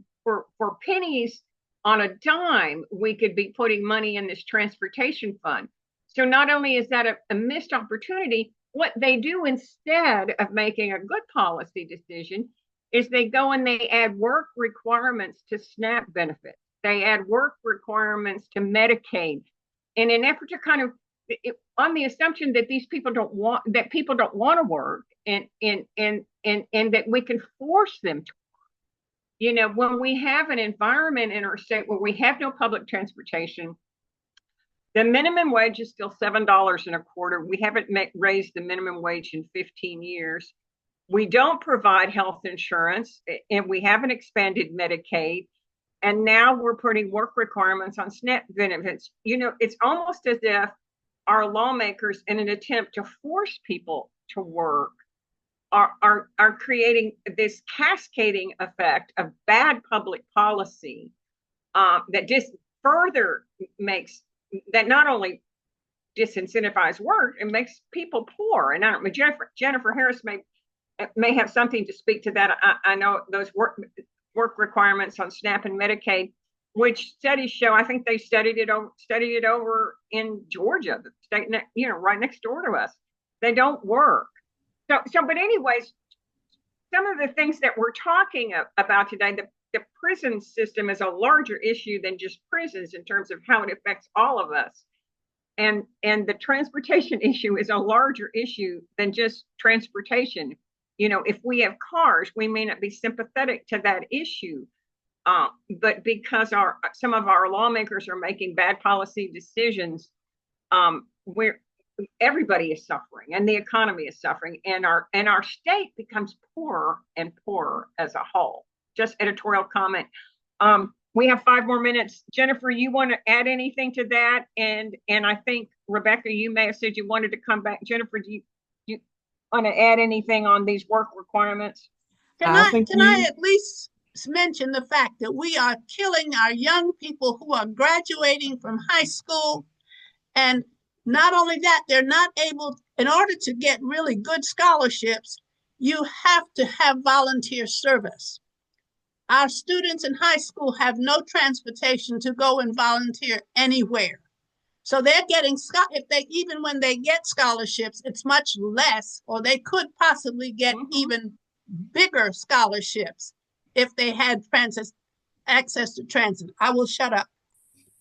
pennies on a dime, we could be putting money in this transportation fund. So not only is that a missed opportunity, what they do instead of making a good policy decision is they go and they add work requirements to SNAP benefits. They add work requirements to Medicaid in an effort to kind of, on the assumption that people don't want to work, and that we can force them to. When we have an environment in our state where we have no public transportation, the minimum wage is still $7.25. We haven't raised the minimum wage in 15 years. We don't provide health insurance, and we haven't expanded Medicaid. And now we're putting work requirements on SNAP benefits. It's almost as if our lawmakers, in an attempt to force people to work, are creating this cascading effect of bad public policy that just further makes that not only disincentivizes work, it makes people poor. And I don't know, Jennifer Harris may have something to speak to that. I know those work requirements on SNAP and Medicaid, which studies show, I think they studied it over in Georgia, the state, right next door to us. They don't work. But anyways, some of the things that we're talking about today, the prison system is a larger issue than just prisons in terms of how it affects all of us. And the transportation issue is a larger issue than just transportation. If we have cars, we may not be sympathetic to that issue. But because some of our lawmakers are making bad policy decisions, everybody is suffering and the economy is suffering, and our state becomes poorer and poorer as a whole. Just editorial comment. We have 5 more minutes. Jennifer, you want to add anything to that? And I think Rebecca, you may have said you wanted to come back. Jennifer, do you want to add anything on these work requirements? Can I at least mention the fact that we are killing our young people who are graduating from high school, and not only that, they're not able, in order to get really good scholarships, you have to have volunteer service. Our students in high school have no transportation to go and volunteer anywhere. So they're getting, even when they get scholarships, it's much less, or they could possibly get even bigger scholarships if they had access to transit. I will shut up.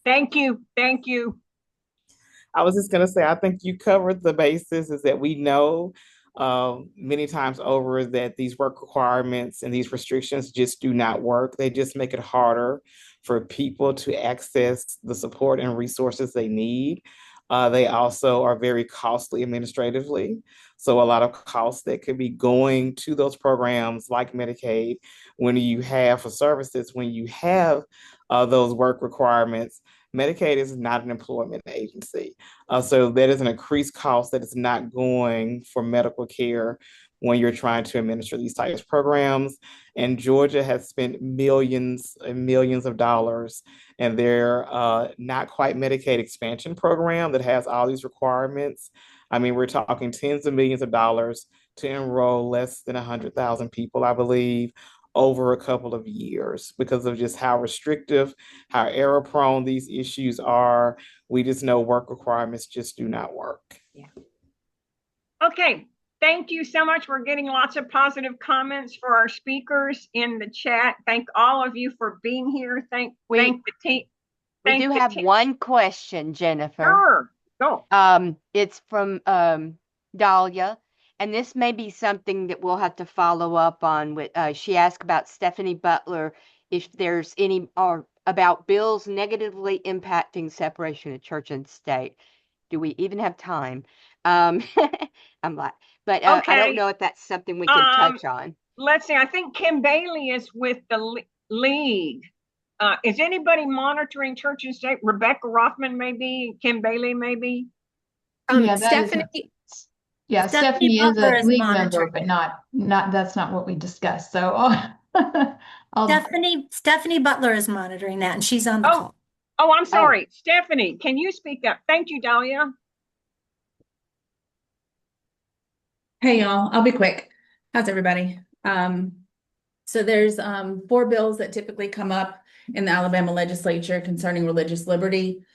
Thank you. Thank you. I was just going to say, I think you covered the basis, is that we know many times over that these work requirements and these restrictions just do not work. They just make it harder for people to access the support and resources they need. They also are very costly administratively. So a lot of costs that could be going to those programs like Medicaid, when you have for services, when you have those work requirements. Medicaid is not an employment agency. So that is an increased cost that is not going for medical care when you're trying to administer these types of programs. And Georgia has spent millions and millions of dollars in their not quite Medicaid expansion program that has all these requirements. I mean, we're talking tens of millions of dollars to enroll less than 100,000 people, I believe, over a couple of years, because of just how restrictive, how error prone these issues are. We just know work requirements just do not work. Yeah. Okay. Thank you so much. We're getting lots of positive comments for our speakers in the chat. Thank all of you for being here. Thank the team. We do have one question, Jennifer. Sure. Go. It's from Dahlia. And this may be something that we'll have to follow up on. With she asked about Stephanie Butler, if there's any, or about bills negatively impacting separation of church and state. Do we even have time? I'm like, but okay. I don't know if that's something we can touch on. Let's see. I think Kim Bailey is with the league. Is anybody monitoring church and state? Rebecca Rothman, maybe. Kim Bailey, maybe. Yeah, Stephanie. Stephanie is a league member, but not that's not what we discussed. So Stephanie Butler is monitoring that, and she's on the call. Oh, I'm sorry. Stephanie, can you speak up? Thank you, Dahlia. Hey, y'all. I'll be quick. How's everybody? So there's 4 bills that typically come up in the Alabama legislature concerning religious liberty.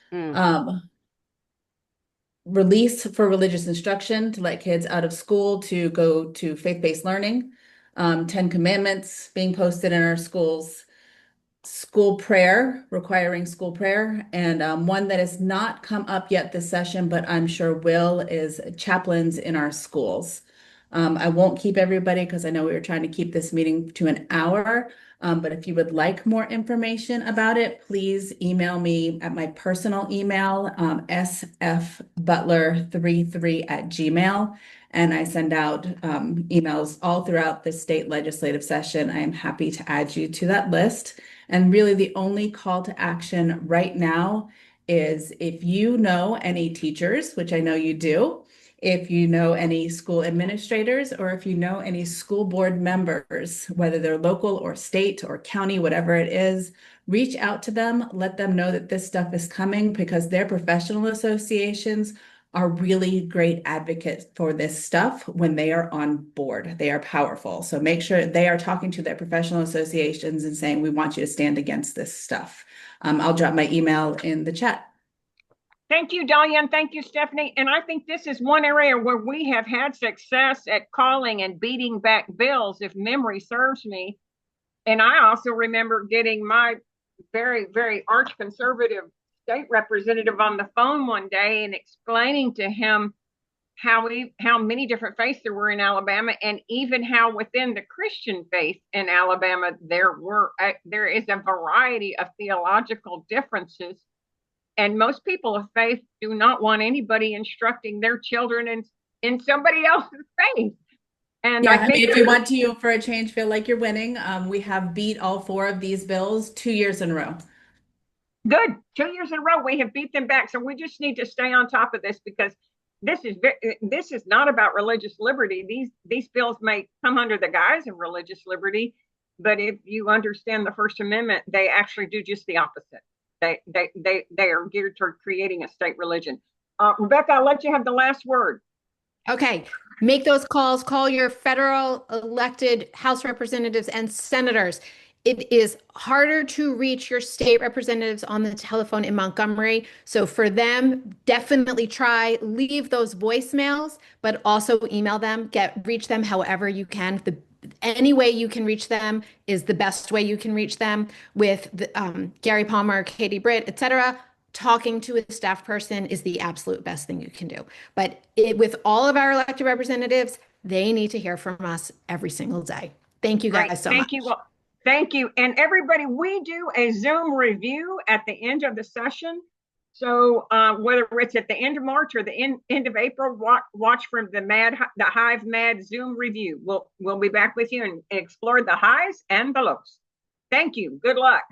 Release for religious instruction to let kids out of school to go to faith-based learning, 10 Commandments being posted in our schools, school prayer, requiring school prayer, and one that has not come up yet this session, but I'm sure will, is chaplains in our schools. I won't keep everybody because I know we were trying to keep this meeting to an hour. But if you would like more information about it, please email me at my personal email, sfbutler33@gmail. And I send out emails all throughout the state legislative session. I am happy to add you to that list. And really the only call to action right now is if you know any teachers, which I know you do, if you know any school administrators, or if you know any school board members, whether they're local or state or county, whatever it is, reach out to them, let them know that this stuff is coming, because their professional associations are really great advocates for this stuff when they are on board. They are powerful. So make sure they are talking to their professional associations and saying, we want you to stand against this stuff. I'll drop my email in the chat. Thank you, Dahlia, and thank you, Stephanie. And I think this is one area where we have had success at calling and beating back bills, if memory serves me. And I also remember getting my very, very arch conservative state representative on the phone one day and explaining to him how many different faiths there were in Alabama, and even how within the Christian faith in Alabama there is a variety of theological differences, and most people of faith do not want anybody instructing their children in somebody else's faith. And yeah, I think if you want to, for a change, feel like you're winning, we have beat all 4 of these bills 2 years in a row. Good. 2 years in a row, we have beat them back. So we just need to stay on top of this, because this is not about religious liberty. These bills may come under the guise of religious liberty, but if you understand the First Amendment, they actually do just the opposite. They are geared toward creating a state religion. Rebecca, I'll let you have the last word. Okay, make those calls. Call your federal elected House representatives and senators. It is harder to reach your state representatives on the telephone in Montgomery. So for them, definitely try, leave those voicemails, but also email them, reach them however you can. Any way you can reach them is the best way you can reach them. With Gary Palmer, Katie Britt, etc. Talking to a staff person is the absolute best thing you can do. But with all of our elected representatives, they need to hear from us every single day. Thank you guys so much. Thank you. Well, thank you. And everybody, we do a Zoom review at the end of the session. So whether it's at the end of March or the end of April, watch for the HIVE Mad Zoom review. We'll be back with you and explore the highs and the lows. Thank you. Good luck.